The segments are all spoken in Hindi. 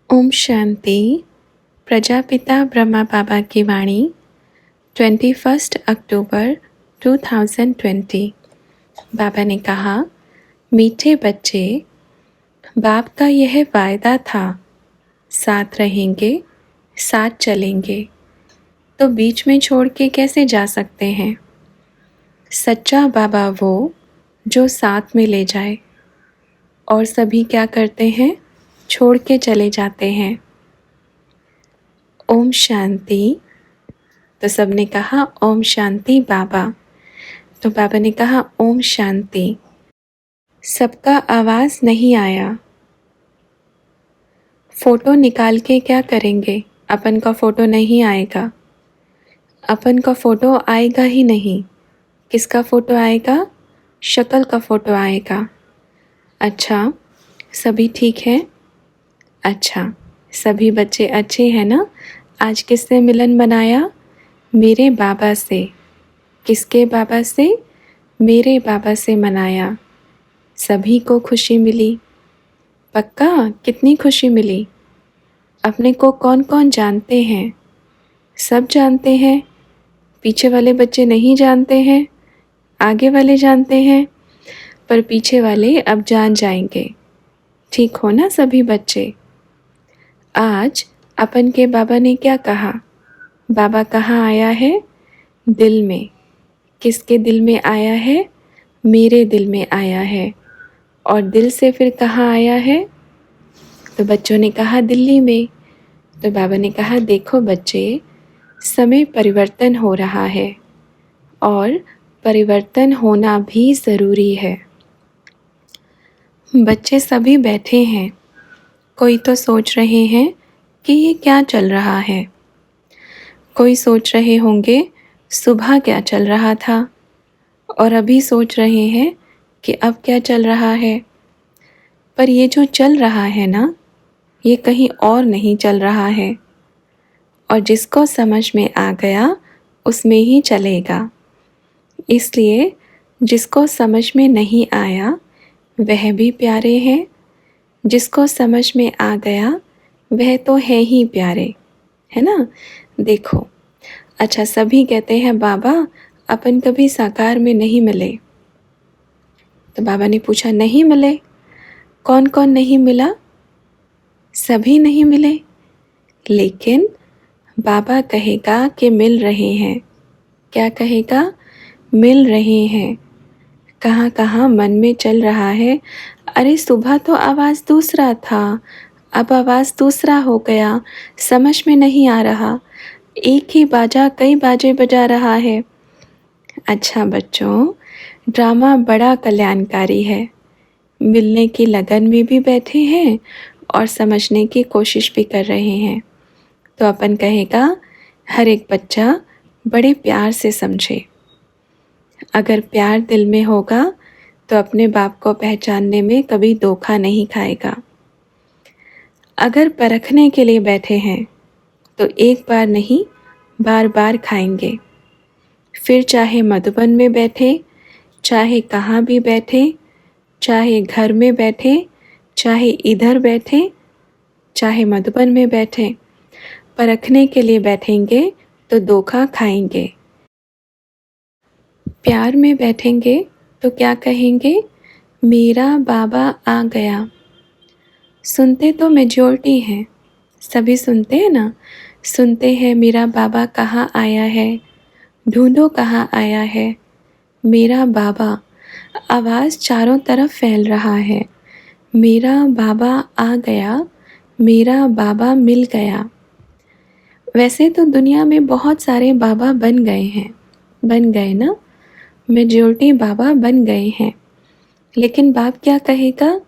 ओम शांति। प्रजापिता ब्रह्मा बाबा की वाणी 21 अक्टूबर 2020। बाबा ने कहा, मीठे बच्चे, बाप का यह वायदा था, साथ रहेंगे, साथ चलेंगे, तो बीच में छोड़ के कैसे जा सकते हैं। सच्चा बाबा वो जो साथ में ले जाए, और सभी क्या करते हैं, छोड़ के चले जाते हैं। ओम शांति। तो सबने कहा ओम शांति बाबा। तो बाबा ने कहा ओम शांति। सबका आवाज़ नहीं आया। फ़ोटो निकाल के क्या करेंगे, अपन का फ़ोटो नहीं आएगा। अपन का फ़ोटो आएगा ही नहीं। किसका फ़ोटो आएगा, शक्ल का फ़ोटो आएगा। अच्छा, सभी ठीक हैं? अच्छा, सभी बच्चे अच्छे हैं ना। आज किससे मिलन मनाया, मेरे बाबा से। किसके बाबा से, मेरे बाबा से मनाया। सभी को खुशी मिली। पक्का, कितनी खुशी मिली। अपने को कौन कौन जानते हैं, सब जानते हैं। पीछे वाले बच्चे नहीं जानते हैं, आगे वाले जानते हैं, पर पीछे वाले अब जान जाएंगे। ठीक हो ना सभी बच्चे। आज अपन के बाबा ने क्या कहा, बाबा कहाँ आया है, दिल में। किसके दिल में आया है, मेरे दिल में आया है। और दिल से फिर कहाँ आया है, तो बच्चों ने कहा दिल्ली में। तो बाबा ने कहा देखो बच्चे, समय परिवर्तन हो रहा है और परिवर्तन होना भी ज़रूरी है। बच्चे सभी बैठे हैं। कोई तो सोच रहे हैं कि ये क्या चल रहा है। कोई सोच रहे होंगे सुबह क्या चल रहा था, और अभी सोच रहे हैं कि अब क्या चल रहा है। पर ये जो चल रहा है ना, ये कहीं और नहीं चल रहा है। और जिसको समझ में आ गया उसमें ही चलेगा। इसलिए जिसको समझ में नहीं आया वह भी प्यारे हैं, जिसको समझ में आ गया वह तो है ही प्यारे, है ना। देखो, अच्छा सभी कहते हैं बाबा अपन कभी साकार में नहीं मिले। तो बाबा ने पूछा नहीं मिले, कौन कौन नहीं मिला। सभी नहीं मिले, लेकिन बाबा कहेगा कि मिल रहे हैं। क्या कहेगा, मिल रहे हैं। कहाँ कहाँ मन में चल रहा है, अरे सुबह तो आवाज़ दूसरा था, अब आवाज़ दूसरा हो गया, समझ में नहीं आ रहा। एक ही बाजा कई बाजे बजा रहा है। अच्छा बच्चों, ड्रामा बड़ा कल्याणकारी है। मिलने की लगन में भी बैठे हैं और समझने की कोशिश भी कर रहे हैं। तो अपन कहेगा हर एक बच्चा बड़े प्यार से समझे। अगर प्यार दिल में होगा तो अपने बाप को पहचानने में कभी धोखा नहीं खाएगा। अगर परखने के लिए बैठे हैं तो एक बार नहीं बार बार खाएंगे। फिर चाहे मधुबन में बैठे, चाहे कहाँ भी बैठे, चाहे घर में बैठे, चाहे इधर बैठे, चाहे मधुबन में बैठे, परखने के लिए बैठेंगे तो धोखा खाएंगे। प्यार में बैठेंगे तो क्या कहेंगे, मेरा बाबा आ गया। सुनते तो मेजॉरिटी हैं, सभी सुनते हैं ना। सुनते हैं मेरा बाबा कहाँ आया है, ढूंढो कहाँ आया है। मेरा बाबा, आवाज़ चारों तरफ फैल रहा है। मेरा बाबा आ गया, मेरा बाबा मिल गया। वैसे तो दुनिया में बहुत सारे बाबा बन गए हैं, बन गए ना, मेजॉरिटी बाबा बन गए हैं। लेकिन बाप क्या कहेगा,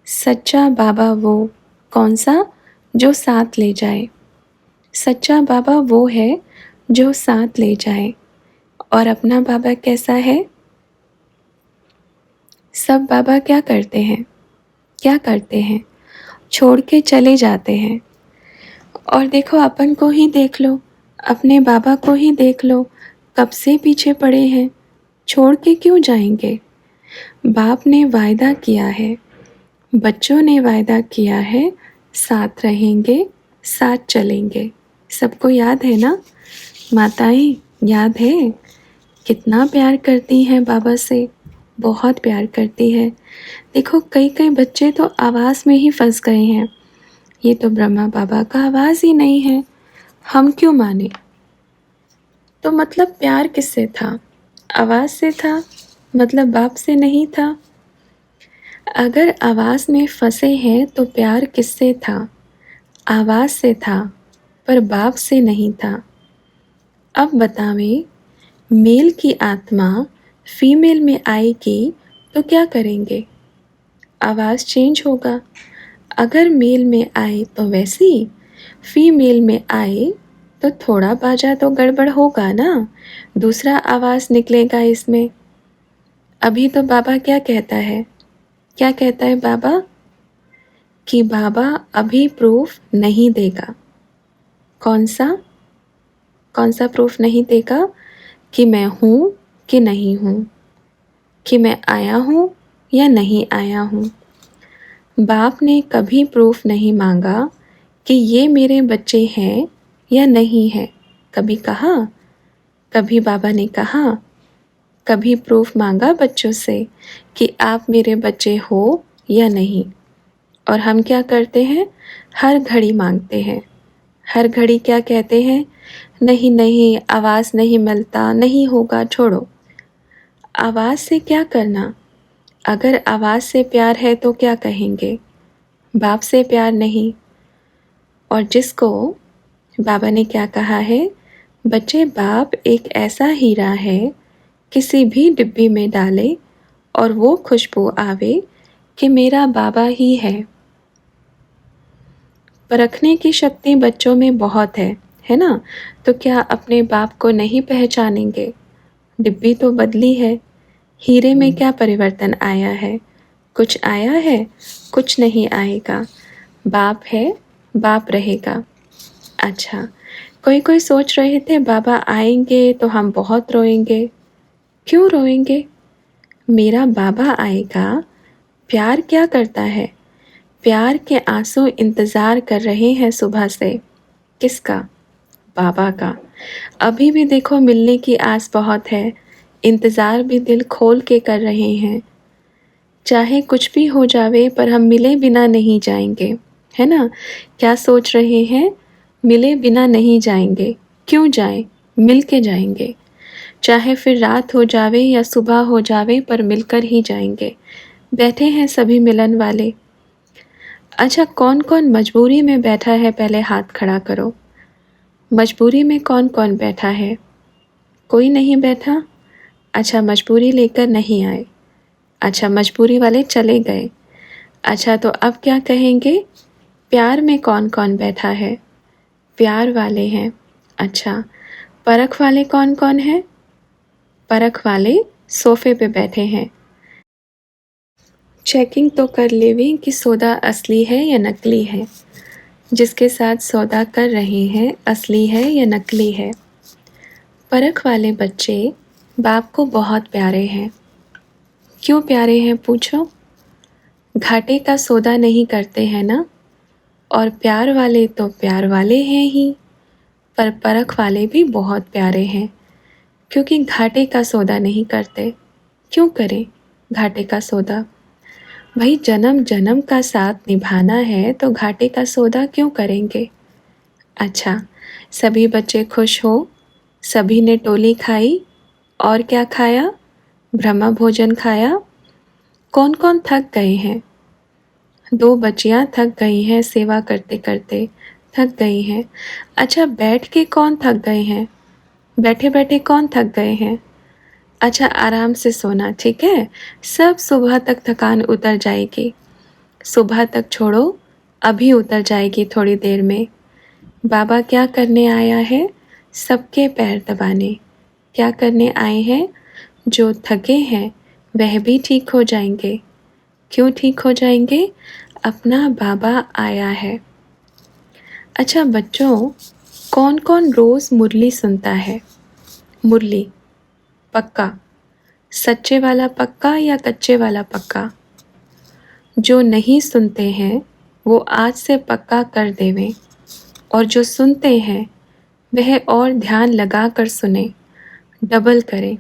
सच्चा बाबा वो कौन सा, जो साथ ले जाए। सच्चा बाबा वो है जो साथ ले जाए। और अपना बाबा कैसा है, सब बाबा क्या करते हैं, क्या करते हैं, छोड़ के चले जाते हैं। और देखो अपन को ही देख लो, अपने बाबा को ही देख लो, कब से पीछे पड़े हैं, छोड़ के क्यों जाएंगे। बाप ने वायदा किया है, बच्चों ने वायदा किया है, साथ रहेंगे, साथ चलेंगे। सबको याद है ना? माताएं याद है? कितना प्यार करती हैं बाबा से, बहुत प्यार करती है। देखो कई कई बच्चे तो आवाज़ में ही फंस गए हैं। ये तो ब्रह्मा बाबा का आवाज़ ही नहीं है, हम क्यों माने? तो मतलब प्यार किससे था? आवाज़ से था, मतलब बाप से नहीं था। अगर आवाज़ में फंसे हैं तो प्यार किससे था? आवाज़ से था, पर बाप से नहीं था। अब बतावें, मेल की आत्मा फीमेल में आएगी तो क्या करेंगे? आवाज़ चेंज होगा। अगर मेल में आए तो वैसी, फीमेल में आए तो थोड़ा बाजा तो गड़बड़ होगा ना, दूसरा आवाज़ निकलेगा इसमें। अभी तो बाबा क्या कहता है? क्या कहता है बाबा? कि बाबा अभी प्रूफ नहीं देगा। कौन सा? कौन सा प्रूफ नहीं देगा? कि मैं हूँ कि नहीं हूँ, कि मैं आया हूँ या नहीं आया हूँ। बाप ने कभी प्रूफ नहीं मांगा कि ये मेरे बच्चे हैं या नहीं हैं। कभी कहा? कभी बाबा ने कहा? कभी प्रूफ मांगा बच्चों से कि आप मेरे बच्चे हो या नहीं? और हम क्या करते हैं? हर घड़ी मांगते हैं। हर घड़ी क्या कहते हैं? नहीं नहीं, आवाज़ नहीं मिलता, नहीं होगा, छोड़ो। आवाज़ से क्या करना? अगर आवाज़ से प्यार है तो क्या कहेंगे? बाप से प्यार नहीं। और जिसको बाबा ने क्या कहा है? बच्चे, बाप एक ऐसा हीरा है, किसी भी डिब्बी में डाले और वो खुशबू आवे कि मेरा बाबा ही परखने की शक्ति बच्चों में बहुत है ना? तो क्या अपने बाप को नहीं पहचानेंगे? डिब्बी तो बदली है, हीरे में क्या परिवर्तन आया है? कुछ आया है? कुछ नहीं आएगा। बाप है, बाप रहेगा। अच्छा, कोई कोई सोच रहे थे बाबा आएंगे तो हम बहुत रोएंगे। क्यों रोएंगे? मेरा बाबा आएगा। प्यार क्या करता है? प्यार के आंसू इंतज़ार कर रहे हैं सुबह से। किसका? बाबा का। अभी भी देखो मिलने की आस बहुत है, इंतज़ार भी दिल खोल के कर रहे हैं। चाहे कुछ भी हो जावे पर हम मिले बिना नहीं जाएंगे, है ना? क्या सोच रहे हैं? मिले बिना नहीं जाएंगे। क्यों जाएं? मिल के जाएंगे। चाहे फिर रात हो जावे या सुबह हो जावे पर मिलकर ही जाएंगे। बैठे हैं सभी मिलन वाले। अच्छा, कौन कौन मजबूरी में बैठा है? पहले हाथ खड़ा करो। मजबूरी में कौन कौन बैठा है? कोई नहीं बैठा? अच्छा, मजबूरी लेकर नहीं आए। अच्छा, मजबूरी वाले चले गए। अच्छा, तो अब क्या कहेंगे? प्यार में कौन कौन बैठा है? प्यार वाले हैं। अच्छा, परख वाले कौन कौन है? परख वाले सोफे पे बैठे हैं। चेकिंग तो कर लेवी कि सौदा असली है या नकली है। जिसके साथ सौदा कर रहे हैं असली है या नकली है। परख वाले बच्चे बाप को बहुत प्यारे हैं। क्यों प्यारे हैं पूछो? घाटे का सौदा नहीं करते हैं ना। और प्यार वाले तो प्यार वाले हैं ही, पर परख वाले भी बहुत प्यारे हैं, क्योंकि घाटे का सौदा नहीं करते। क्यों करें घाटे का सौदा? भाई जन्म जन्म का साथ निभाना है तो घाटे का सौदा क्यों करेंगे? अच्छा, सभी बच्चे खुश हो, सभी ने टोली खाई। और क्या खाया? ब्रह्मा भोजन खाया। कौन कौन थक गए हैं? दो बच्चियां थक गई हैं, सेवा करते करते थक गई हैं। अच्छा, बैठ के कौन थक गए हैं? बैठे बैठे कौन थक गए हैं? अच्छा, आराम से सोना, ठीक है? सब सुबह तक थकान उतर जाएगी। सुबह तक छोड़ो, अभी उतर जाएगी थोड़ी देर में। बाबा क्या करने आया है? सबके पैर दबाने। क्या करने आए हैं? जो थके हैं वह भी ठीक हो जाएंगे। क्यों ठीक हो जाएंगे? अपना बाबा आया है। अच्छा बच्चों, कौन कौन रोज़ मुरली सुनता है? मुरली पक्का? सच्चे वाला पक्का या कच्चे वाला पक्का? जो नहीं सुनते हैं वो आज से पक्का कर देवें, और जो सुनते हैं वह और ध्यान लगा कर सुने, डबल करें,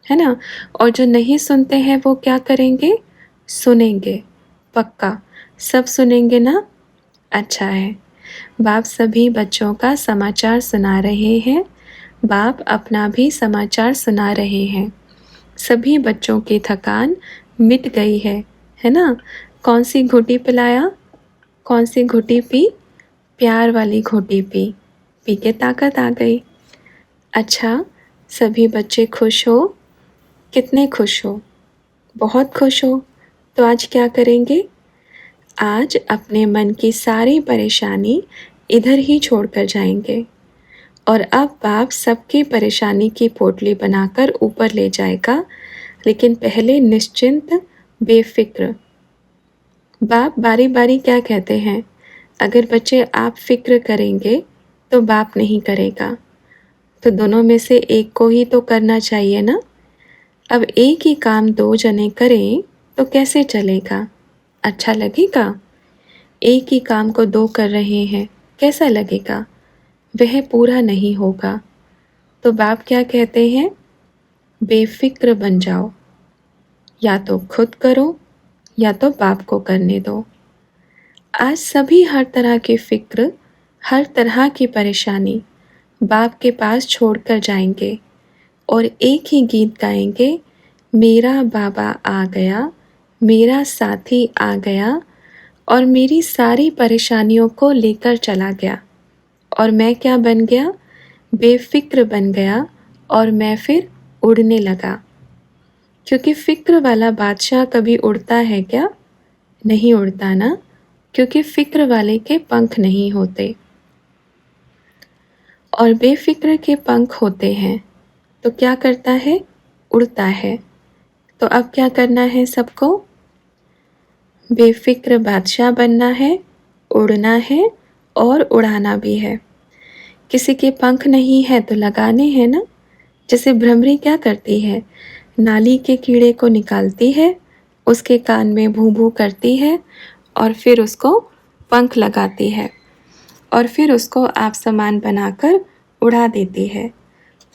है ना। और जो नहीं सुनते हैं वो क्या करेंगे, सुनेंगे, पक्का सब सुनेंगे ना। अच्छा है, बाप सभी बच्चों का समाचार सुना रहे हैं, बाप अपना भी समाचार सुना रहे हैं। सभी बच्चों की थकान मिट गई है ना। कौन सी घुटी पिलाया, कौन सी घुटी पी, प्यार वाली घुटी पी, पी के ताकत आ गई। अच्छा, सभी बच्चे खुश हो, कितने खुश हो, बहुत खुश हो। तो आज क्या करेंगे, आज अपने मन की सारी परेशानी इधर ही छोड़कर जाएंगे, और अब बाप सबकी परेशानी की पोटली बनाकर ऊपर ले जाएगा, लेकिन पहले निश्चिंत, बेफिक्र। बाप बारी बारी क्या कहते हैं, अगर बच्चे आप फिक्र करेंगे तो बाप नहीं करेगा, तो दोनों में से एक को ही तो करना चाहिए ना। अब एक ही काम दो जने करें तो कैसे चलेगा, अच्छा लगेगा। एक ही काम को दो कर रहे हैं, कैसा लगेगा, वह पूरा नहीं होगा। तो बाप क्या कहते हैं, बेफिक्र बन जाओ, या तो खुद करो या तो बाप को करने दो। आज सभी हर तरह की फिक्र, हर तरह की परेशानी बाप के पास छोड़कर जाएंगे, और एक ही गीत गाएंगे, मेरा बाबा आ गया, मेरा साथी आ गया, और मेरी सारी परेशानियों को लेकर चला गया, और मैं क्या बन गया, बेफिक्र बन गया, और मैं फिर उड़ने लगा। क्योंकि फ़िक्र वाला बादशाह कभी उड़ता है क्या, नहीं उड़ता ना, क्योंकि फ़िक्र वाले के पंख नहीं होते, और बेफिक्र के पंख होते हैं। तो क्या करता है, उड़ता है। तो अब क्या करना है सबको, बेफिक्र बादशाह बनना है, उड़ना है, और उड़ाना भी है। किसी के पंख नहीं है तो लगाने हैं ना। जैसे भ्रमरी क्या करती है, नाली के कीड़े को निकालती है, उसके कान में भूं भूं करती है, और फिर उसको पंख लगाती है, और फिर उसको आप सामान बनाकर उड़ा देती है।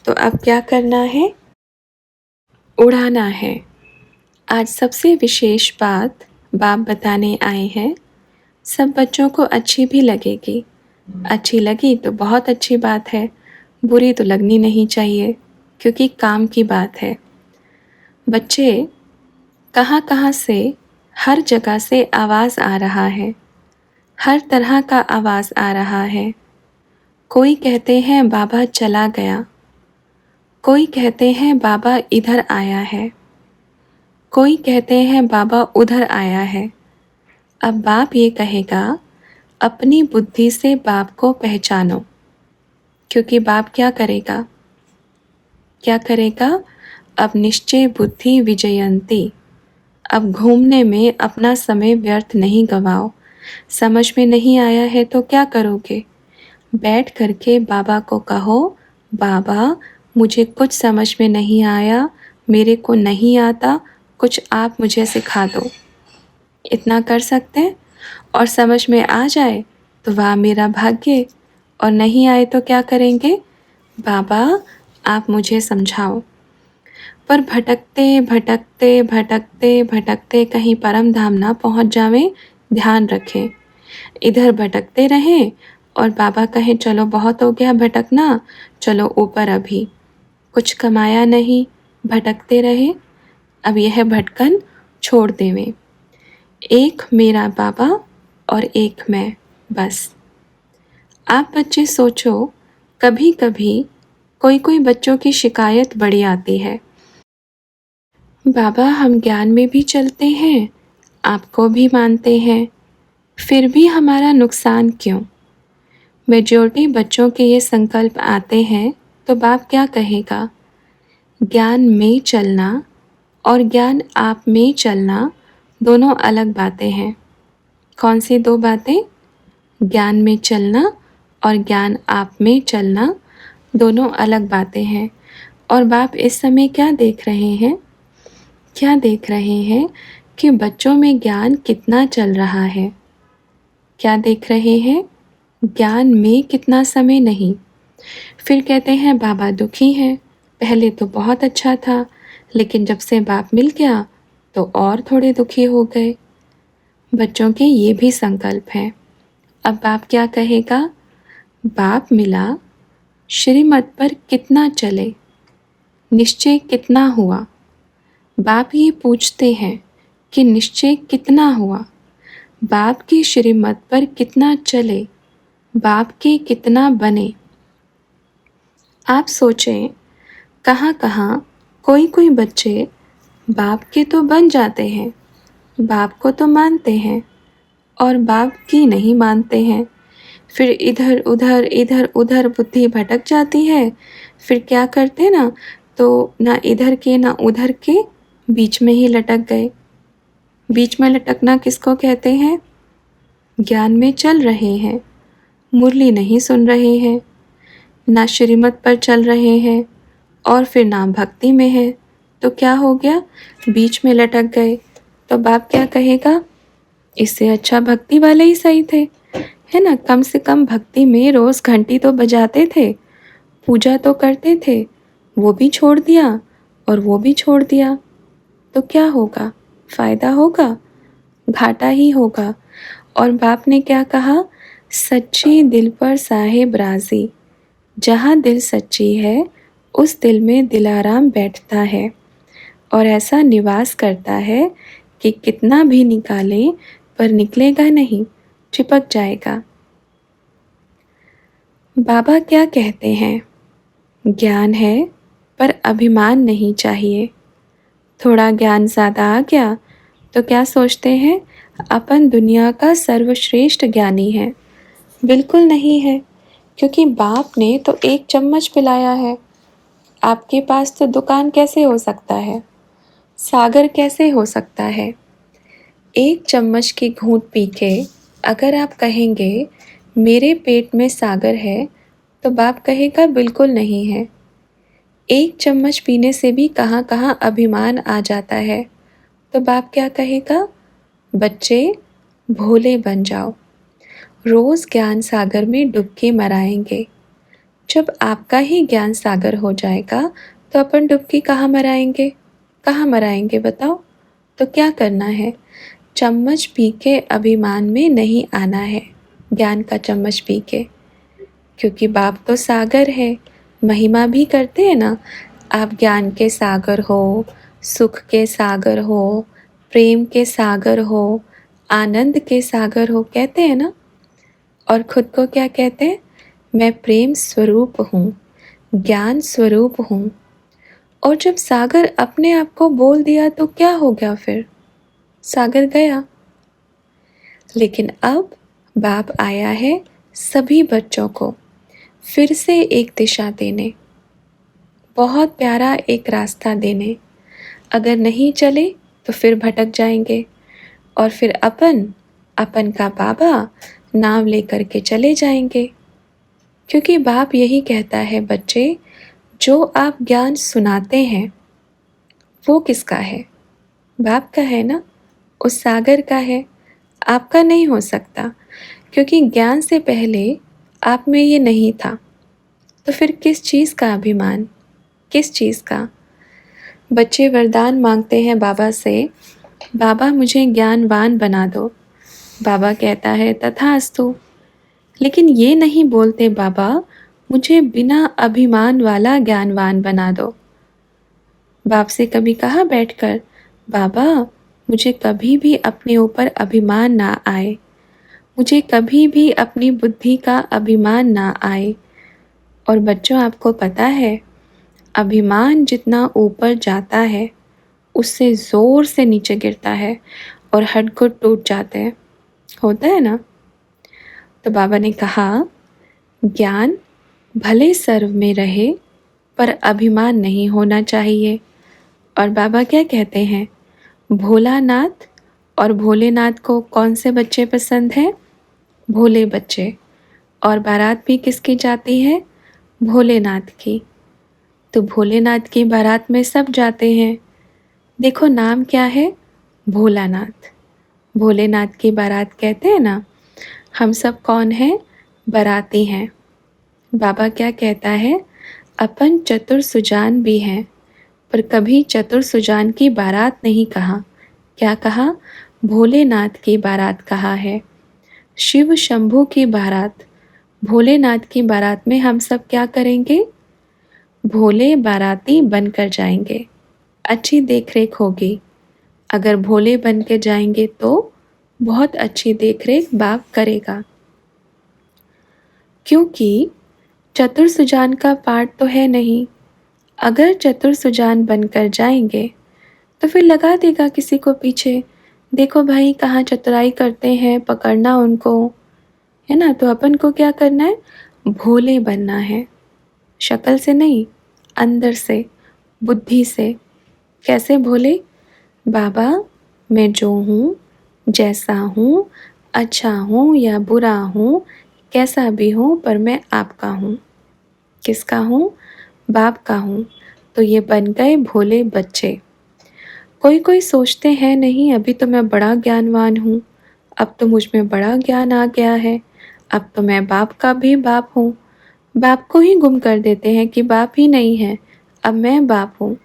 तो अब क्या करना है, उड़ाना है। आज सबसे विशेष बात बाप बताने आए हैं, सब बच्चों को अच्छी भी लगेगी। अच्छी लगी तो बहुत अच्छी बात है, बुरी तो लगनी नहीं चाहिए, क्योंकि काम की बात है। बच्चे, कहाँ कहाँ से, हर जगह से आवाज़ आ रहा है, हर तरह का आवाज़ आ रहा है। कोई कहते हैं बाबा चला गया, कोई कहते हैं बाबा इधर आया है, कोई कहते हैं बाबा उधर आया है। अब बाप ये कहेगा, अपनी बुद्धि से बाप को पहचानो। क्योंकि बाप क्या करेगा, क्या करेगा, अब निश्चय बुद्धि विजयंती। अब घूमने में अपना समय व्यर्थ नहीं गवाओ। समझ में नहीं आया है तो क्या करोगे, बैठ करके बाबा को कहो, बाबा मुझे कुछ समझ में नहीं आया, मेरे को नहीं आता, कुछ आप मुझे सिखा दो। इतना कर सकते हैं। और समझ में आ जाए तो वाह मेरा भाग्य, और नहीं आए तो क्या करेंगे, बाबा आप मुझे समझाओ। पर भटकते भटकते भटकते भटकते कहीं परम धाम ना पहुंच जावें, ध्यान रखें। इधर भटकते रहें और बाबा कहें चलो बहुत हो गया भटकना, चलो ऊपर, अभी कुछ कमाया नहीं, भटकते रहे। अब यह भटकन छोड़ देवें, एक मेरा बाबा और एक मैं, बस। आप बच्चे सोचो, कभी कभी कोई कोई बच्चों की शिकायत बड़ी आती है, बाबा हम ज्ञान में भी चलते हैं, आपको भी मानते हैं, फिर भी हमारा नुकसान क्यों। मेजॉरिटी बच्चों के ये संकल्प आते हैं तो बाप क्या कहेगा, ज्ञान में चलना और ज्ञान आप में चलना दोनों अलग बातें हैं। कौन सी दो बातें, ज्ञान में चलना और ज्ञान आप में चलना दोनों अलग बातें हैं। और बाप इस समय क्या देख रहे हैं, क्या देख रहे हैं कि बच्चों में ज्ञान कितना चल रहा है। क्या देख रहे हैं? ज्ञान में कितना समय नहीं। फिर कहते हैं बाबा दुखी हैं, पहले तो बहुत अच्छा था, लेकिन जब से बाप मिल गया तो और थोड़े दुखी हो गए। बच्चों के ये भी संकल्प हैं। अब बाप क्या कहेगा? बाप मिला, श्रीमत पर कितना चले, निश्चय कितना हुआ। बाप ये पूछते हैं कि निश्चय कितना हुआ, बाप की श्रीमत पर कितना चले, बाप के कितना बने। आप सोचें, कहाँ कहाँ कोई कोई बच्चे बाप के तो बन जाते हैं, बाप को तो मानते हैं और बाप की नहीं मानते हैं। फिर इधर उधर बुद्धि भटक जाती है। फिर क्या करते ना, तो ना इधर के ना उधर के, बीच में ही लटक गए। बीच में लटकना किसको कहते हैं? ज्ञान में चल रहे हैं, मुरली नहीं सुन रहे हैं, ना श्रीमत पर चल रहे हैं और फिर ना भक्ति में है, तो क्या हो गया? बीच में लटक गए। तो बाप क्या कहेगा? इससे अच्छा भक्ति वाले ही सही थे, है ना। कम से कम भक्ति में रोज़ घंटी तो बजाते थे, पूजा तो करते थे, वो भी छोड़ दिया और वो भी छोड़ दिया, तो क्या होगा? फ़ायदा होगा? घाटा ही होगा। और बाप ने क्या कहा? सच्ची दिल पर साहेब राज़ी, जहाँ दिल सच्ची है उस दिल में दिलाराम बैठता है और ऐसा निवास करता है कि कितना भी निकालें पर निकलेगा नहीं, चिपक जाएगा। बाबा क्या कहते हैं? ज्ञान है पर अभिमान नहीं चाहिए। थोड़ा ज्ञान ज़्यादा आ गया तो क्या सोचते हैं अपन दुनिया का सर्वश्रेष्ठ ज्ञानी है। बिल्कुल नहीं है, क्योंकि बाप ने तो एक चम्मच पिलाया है। आपके पास तो दुकान कैसे हो सकता है, सागर कैसे हो सकता है। एक चम्मच की घूंट पी के अगर आप कहेंगे मेरे पेट में सागर है, तो बाप कहेगा बिल्कुल नहीं है। एक चम्मच पीने से भी कहाँ कहाँ अभिमान आ जाता है, तो बाप क्या कहेगा? बच्चे भोले बन जाओ, रोज़ ज्ञान सागर में डुबकी मराएंगे। जब आपका ही ज्ञान सागर हो जाएगा तो अपन डुबकी कहाँ मराएंगे? कहाँ मराएंगे बताओ? तो क्या करना है? चम्मच पी के अभिमान में नहीं आना है, ज्ञान का चम्मच पी के, क्योंकि बाप तो सागर है। महिमा भी करते हैं ना, आप ज्ञान के सागर हो, सुख के सागर हो, प्रेम के सागर हो, आनंद के सागर हो, कहते हैं ना। और खुद को क्या कहते हैं? मैं प्रेम स्वरूप हूँ, ज्ञान स्वरूप हूँ। और जब सागर अपने आप को बोल दिया तो क्या हो गया? फिर सागर गया। लेकिन अब बाप आया है सभी बच्चों को फिर से एक दिशा देने, बहुत प्यारा एक रास्ता देने। अगर नहीं चले तो फिर भटक जाएंगे और फिर अपन का बाबा नाम लेकर के चले जाएंगे। क्योंकि बाप यही कहता है, बच्चे जो आप ज्ञान सुनाते हैं वो किसका है? बाप का है ना, उस सागर का है, आपका नहीं हो सकता। क्योंकि ज्ञान से पहले आप में ये नहीं था, तो फिर किस चीज़ का अभिमान, किस चीज़ का? बच्चे वरदान मांगते हैं बाबा से, बाबा मुझे ज्ञानवान बना दो। बाबा कहता है तथास्तु। लेकिन ये नहीं बोलते बाबा मुझे बिना अभिमान वाला ज्ञानवान बना दो। बाप से कभी कहा बैठकर, बाबा मुझे कभी भी अपने ऊपर अभिमान ना आए, मुझे कभी भी अपनी बुद्धि का अभिमान ना आए। और बच्चों आपको पता है, अभिमान जितना ऊपर जाता है उससे ज़ोर से नीचे गिरता है और हड्ड टूट जाते हैं, होता है ना। तो बाबा ने कहा ज्ञान भले सर्व में रहे पर अभिमान नहीं होना चाहिए। और बाबा क्या कहते हैं? भोलानाथ, और भोलेनाथ को कौन से बच्चे पसंद हैं? भोले बच्चे। और बारात भी किसकी जाती है? भोलेनाथ की। तो भोलेनाथ की बारात में सब जाते हैं। देखो नाम क्या है? भोलानाथ। भोलेनाथ की बारात कहते हैं ना, हम सब कौन हैं? बाराती हैं। बाबा क्या कहता है? अपन चतुर सुजान भी हैं, पर कभी चतुर सुजान की बारात नहीं कहा। क्या कहा? भोलेनाथ की बारात कहा है। शिव शंभू की बारात। भोलेनाथ की बारात में हम सब क्या करेंगे? भोले बाराती बनकर जाएंगे। अच्छी देखरेख होगी। अगर भोले बन के जाएंगे तो बहुत अच्छी देखरेख बाप करेगा, क्योंकि चतुर सुजान का पाठ तो है नहीं। अगर चतुर सुजान बनकर जाएंगे तो फिर लगा देगा किसी को पीछे, देखो भाई कहाँ चतुराई करते हैं, पकड़ना उनको, है ना। तो अपन को क्या करना है? भोले बनना है। शक्ल से नहीं, अंदर से, बुद्धि से। कैसे भोले? बाबा मैं जो हूँ, जैसा हूँ, अच्छा हूँ या बुरा हूँ, कैसा भी हूँ, पर मैं आपका हूँ। किसका हूँ? बाप का हूँ। तो ये बन गए भोले बच्चे। कोई कोई सोचते हैं नहीं अभी तो मैं बड़ा ज्ञानवान हूँ, अब तो मुझ में बड़ा ज्ञान आ गया है, अब तो मैं बाप का भी बाप हूँ। बाप को ही गुम कर देते हैं कि बाप ही नहीं है, अब मैं बाप हूँ।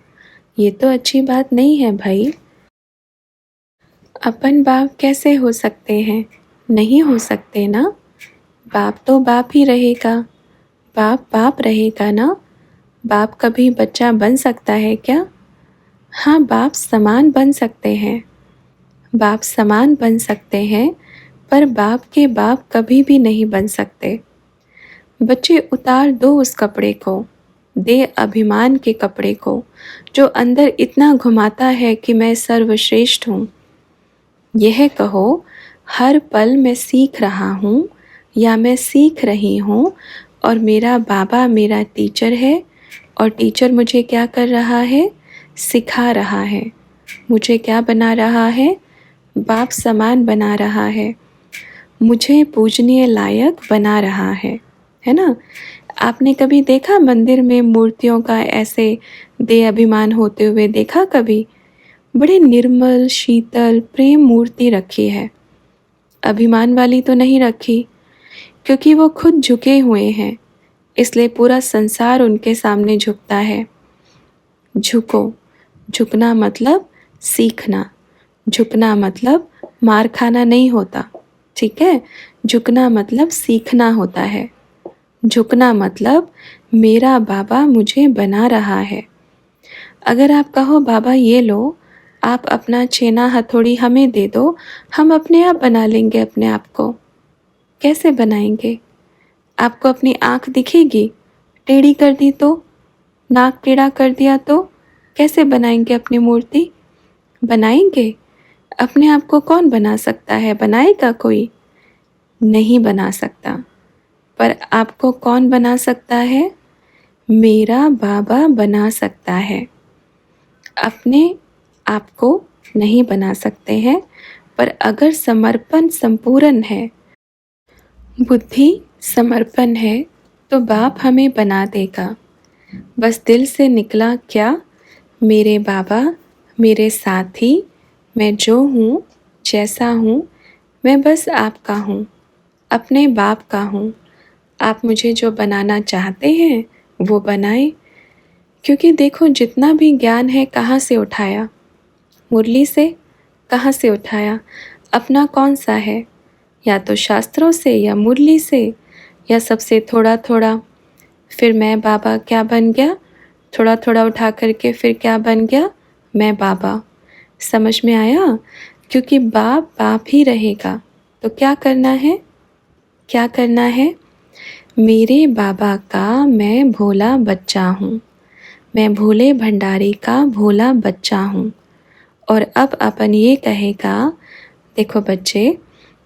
ये तो अच्छी बात नहीं है भाई। अपन बाप कैसे हो सकते हैं? नहीं हो सकते ना। बाप तो बाप ही रहेगा, बाप बाप रहेगा ना। बाप कभी बच्चा बन सकता है क्या? हाँ, बाप समान बन सकते हैं। बाप समान बन सकते हैं, पर बाप के बाप कभी भी नहीं बन सकते। बच्चे उतार दो उस कपड़े को, दे अभिमान के कपड़े को, जो अंदर इतना घुमाता है कि मैं सर्वश्रेष्ठ हूँ। यह कहो हर पल मैं सीख रहा हूँ या मैं सीख रही हूँ, और मेरा बाबा मेरा टीचर है, और टीचर मुझे क्या कर रहा है? सिखा रहा है। मुझे क्या बना रहा है? बाप समान बना रहा है। मुझे पूजनीय लायक बना रहा है ना। आपने कभी देखा मंदिर में मूर्तियों का ऐसे दे अभिमान होते हुए देखा कभी? बड़े निर्मल शीतल प्रेम मूर्ति रखी है, अभिमान वाली तो नहीं रखी, क्योंकि वो खुद झुके हुए हैं, इसलिए पूरा संसार उनके सामने झुकता है। झुको। झुकना मतलब सीखना। झुकना मतलब मार खाना नहीं होता, ठीक है। झुकना मतलब सीखना होता है। झुकना मतलब मेरा बाबा मुझे बना रहा है। अगर आप कहो बाबा ये लो, आप अपना छेना हथौड़ी हमें दे दो, हम अपने आप बना लेंगे अपने आप को। कैसे बनाएंगे? आपको अपनी आँख दिखेगी? टेढ़ी कर दी तो? नाक टेढ़ा कर दिया तो? कैसे बनाएंगे अपनी मूर्ति? बनाएंगे? अपने आप को कौन बना सकता है? बनाएगा कोई? नहीं बना सकता। पर आपको कौन बना सकता है? मेरा बाबा बना सकता है। अपने आप को नहीं बना सकते हैं, पर अगर समर्पण संपूर्ण है, बुद्धि समर्पण है, तो बाप हमें बना देगा। बस दिल से निकला क्या? मेरे बाबा मेरे साथी, मैं जो हूँ, जैसा हूँ, मैं बस आपका हूँ, अपने बाप का हूँ। आप मुझे जो बनाना चाहते हैं वो बनाएं। क्योंकि देखो जितना भी ज्ञान है कहाँ से उठाया? मुरली से। कहाँ से उठाया? अपना कौन सा है? या तो शास्त्रों से या मुरली से, या सबसे थोड़ा थोड़ा। फिर मैं बाबा क्या बन गया? थोड़ा थोड़ा उठा करके फिर क्या बन गया? मैं बाबा। समझ में आया? क्योंकि बाप बाप ही रहेगा, तो क्या करना है? क्या करना है? मेरे बाबा का मैं भोला बच्चा हूँ, मैं भोले भंडारी का भोला बच्चा हूँ। और अब अपन ये कहेगा, देखो बच्चे,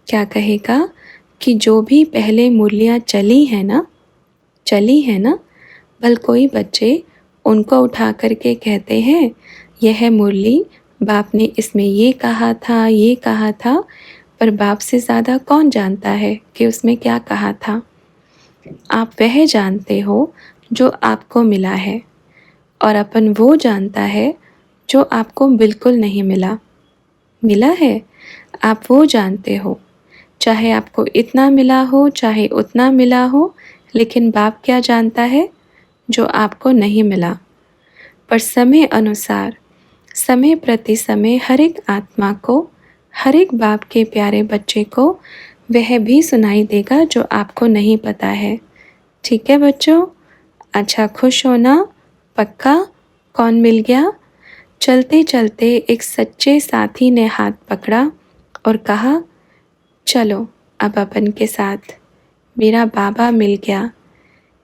क्या कहेगा कि जो भी पहले मुरलियाँ चली है ना, भल कोई बच्चे उनको उठा करके कहते हैं यह मुरली बाप ने इसमें ये कहा था, पर बाप से ज़्यादा कौन जानता है कि उसमें क्या कहा था? आप वह जानते हो जो आपको मिला है, और अपन वो जानता है जो आपको बिल्कुल नहीं मिला। मिला है, आप वो जानते हो। चाहे आपको इतना मिला हो चाहे उतना मिला हो, लेकिन बाप क्या जानता है जो आपको नहीं मिला। पर समय अनुसार, समय प्रति समय हर एक आत्मा को, हर एक बाप के प्यारे बच्चे को वह भी सुनाई देगा जो आपको नहीं पता है। ठीक है बच्चों? अच्छा, खुश होना पक्का। कौन मिल गया? चलते चलते एक सच्चे साथी ने हाथ पकड़ा और कहा, चलो अब अपन के साथ, मेरा बाबा मिल गया।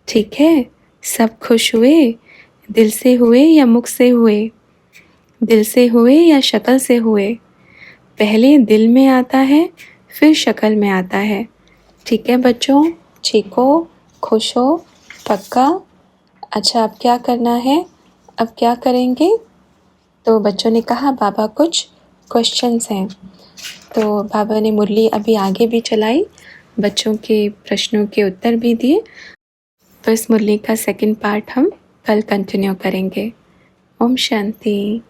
ठीक है, सब खुश हुए? दिल से हुए या मुख से हुए? दिल से हुए या शक्ल से हुए? पहले दिल में आता है, फिर शक्ल में आता है। ठीक है बच्चों, चीखो, खुश हो, पक्का। अच्छा, अब क्या करना है? अब क्या करेंगे? तो बच्चों ने कहा बाबा कुछ क्वेश्चंस हैं। तो बाबा ने मुरली अभी आगे भी चलाई, बच्चों के प्रश्नों के उत्तर भी दिए। तो इस मुरली का सेकंड पार्ट हम कल कंटिन्यू करेंगे। ओम शांति।